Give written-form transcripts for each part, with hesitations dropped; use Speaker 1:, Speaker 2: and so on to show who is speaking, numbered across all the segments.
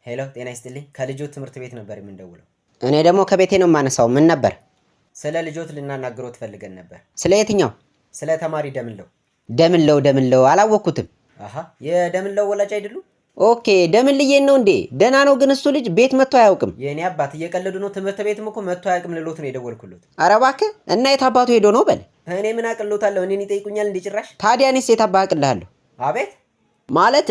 Speaker 1: ሄሎ ጤና ይስጥልኝ ከልጆት ትምህርት ቤት ነበር የምንደውለው።
Speaker 2: እኔ ደግሞ ከቤቴ ነው የማነሳው። ምን ነበር?
Speaker 1: ስለ ልጆት ልናናግሮት ፈልገን ነበር።
Speaker 2: ስለ የትኛው?
Speaker 1: ስለ ተማሪ ደምለው።
Speaker 2: ደምለው አላወቅኩትም።
Speaker 1: አሃ የደምለው ወላጅ አይደሉም?
Speaker 2: ኦኬ ደምልዬን ነው እንዴ? ደህና ነው ግን እሱ ልጅ ቤት መጥቶ አያውቅም።
Speaker 1: የኔ አባት እየቀለዱ ነው። ትምህርት ቤትም እኮ መጥቶ አያውቅም ልሎት ነው የደወልኩሎት።
Speaker 2: ኧረ እባክህ እና የት አባቱ ሄዶ ነው በል።
Speaker 1: እኔ ምን አቅሎታለሁ? እኔን ይጠይቁኛል እንዴ ጭራሽ።
Speaker 2: ታዲያ እኔስ የት አባህ አቅልሃለሁ?
Speaker 1: አቤት
Speaker 2: ማለት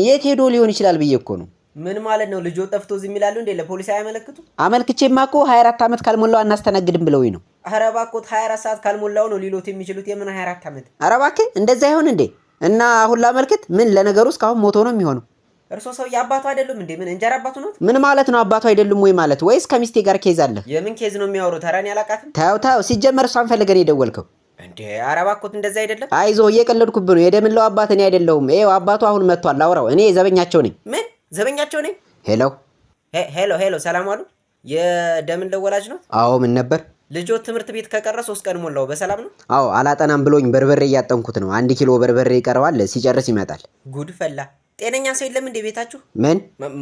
Speaker 2: የት ሄዶ ሊሆን ይችላል ብዬ እኮ ነው።
Speaker 1: ምን ማለት ነው? ልጆት ጠፍቶ ዝም ይላሉ እንዴ? ለፖሊስ አያመለክቱ?
Speaker 2: አመልክቼማ እኮ 24 ዓመት ካልሞላው አናስተናግድም ብለውኝ ነው።
Speaker 1: ኧረ እባክዎት 24 ሰዓት ካልሞላው ነው ሊሎት የሚችሉት። የምን 24 ዓመት?
Speaker 2: ኧረ እባክህ እንደዛ ይሆን እንዴ? እና አሁን ላመልክት? ምን ለነገሩ እስካሁን ሞቶ ነው የሚሆነው።
Speaker 1: እርሶ ሰውዬ አባቱ አይደሉም እንዴ? ምን እንጀራ አባቱ ነው?
Speaker 2: ምን ማለት ነው አባቱ አይደሉም ወይ ማለት? ወይስ ከሚስቴ ጋር ኬዝ አለ?
Speaker 1: የምን ኬዝ ነው የሚያወሩት? ኧረ እኔ አላውቃትም።
Speaker 2: ታው ሲጀመር እሷን ፈልገን የደወልከው
Speaker 1: እንዴ? ኧረ እባክዎት እንደዛ አይደለም።
Speaker 2: አይዞህ እየቀለድኩብህ ነው። የደምለው አባት እኔ አይደለሁም። ይኸው አባቱ አሁን መጥቷል። አውራው። እኔ ዘበኛቸው ነኝ።
Speaker 1: ምን ዘበኛቸው ነኝ?
Speaker 2: ሄሎ
Speaker 1: ሰላም አሉ። የደምለው ወላጅ ነው?
Speaker 2: አዎ ምን ነበር?
Speaker 1: ልጆት ትምህርት ቤት ከቀረ 3 ቀን ሞላው። በሰላም ነው?
Speaker 2: አዎ አላጠናም ብሎኝ በርበሬ እያጠንኩት ነው። 1 ኪሎ በርበሬ ይቀረዋል። ሲጨርስ ይመጣል።
Speaker 1: ጉድ ፈላ። ጤነኛ ሰው የለም እንዴ ቤታችሁ?
Speaker 2: ምን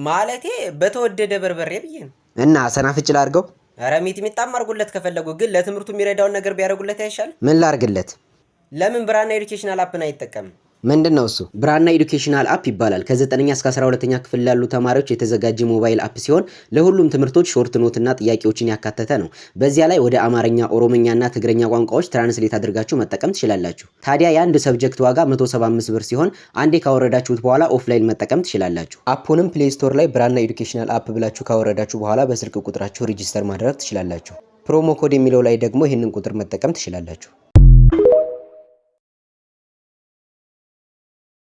Speaker 1: ማለቴ በተወደደ በርበሬ ብዬ ነው።
Speaker 2: እና ሰናፍጭ ላድርገው?
Speaker 1: ኧረ ሚጥሚጣም አድርጉለት ከፈለጉ። ግን ለትምህርቱ የሚረዳውን ነገር ቢያደርጉለት አይሻልም?
Speaker 2: ምን ላድርግለት?
Speaker 1: ለምን ብራና ኤዱኬሽናል አፕን አይጠቀምም?
Speaker 2: ምንድነው እሱ? ብራና ኤዱኬሽናል አፕ ይባላል። ከ9ኛ እስከ 12ኛ ክፍል ላሉ ተማሪዎች የተዘጋጀ ሞባይል አፕ ሲሆን ለሁሉም ትምህርቶች ሾርት ኖት እና ጥያቄዎችን ያካተተ ነው። በዚያ ላይ ወደ አማርኛ፣ ኦሮምኛና ትግረኛ ቋንቋዎች ትራንስሌት አድርጋችሁ መጠቀም ትችላላችሁ። ታዲያ የአንድ ሰብጀክት ዋጋ 175 ብር ሲሆን አንዴ ካወረዳችሁት በኋላ ኦፍላይን መጠቀም ትችላላችሁ። አፑንም ፕሌይ ስቶር ላይ ብራና ኤዱኬሽናል አፕ ብላችሁ ካወረዳችሁ በኋላ በስልክ ቁጥራችሁ ሬጂስተር ማድረግ ትችላላችሁ። ፕሮሞ ኮድ የሚለው ላይ ደግሞ ይህንን ቁጥር መጠቀም ትችላላችሁ።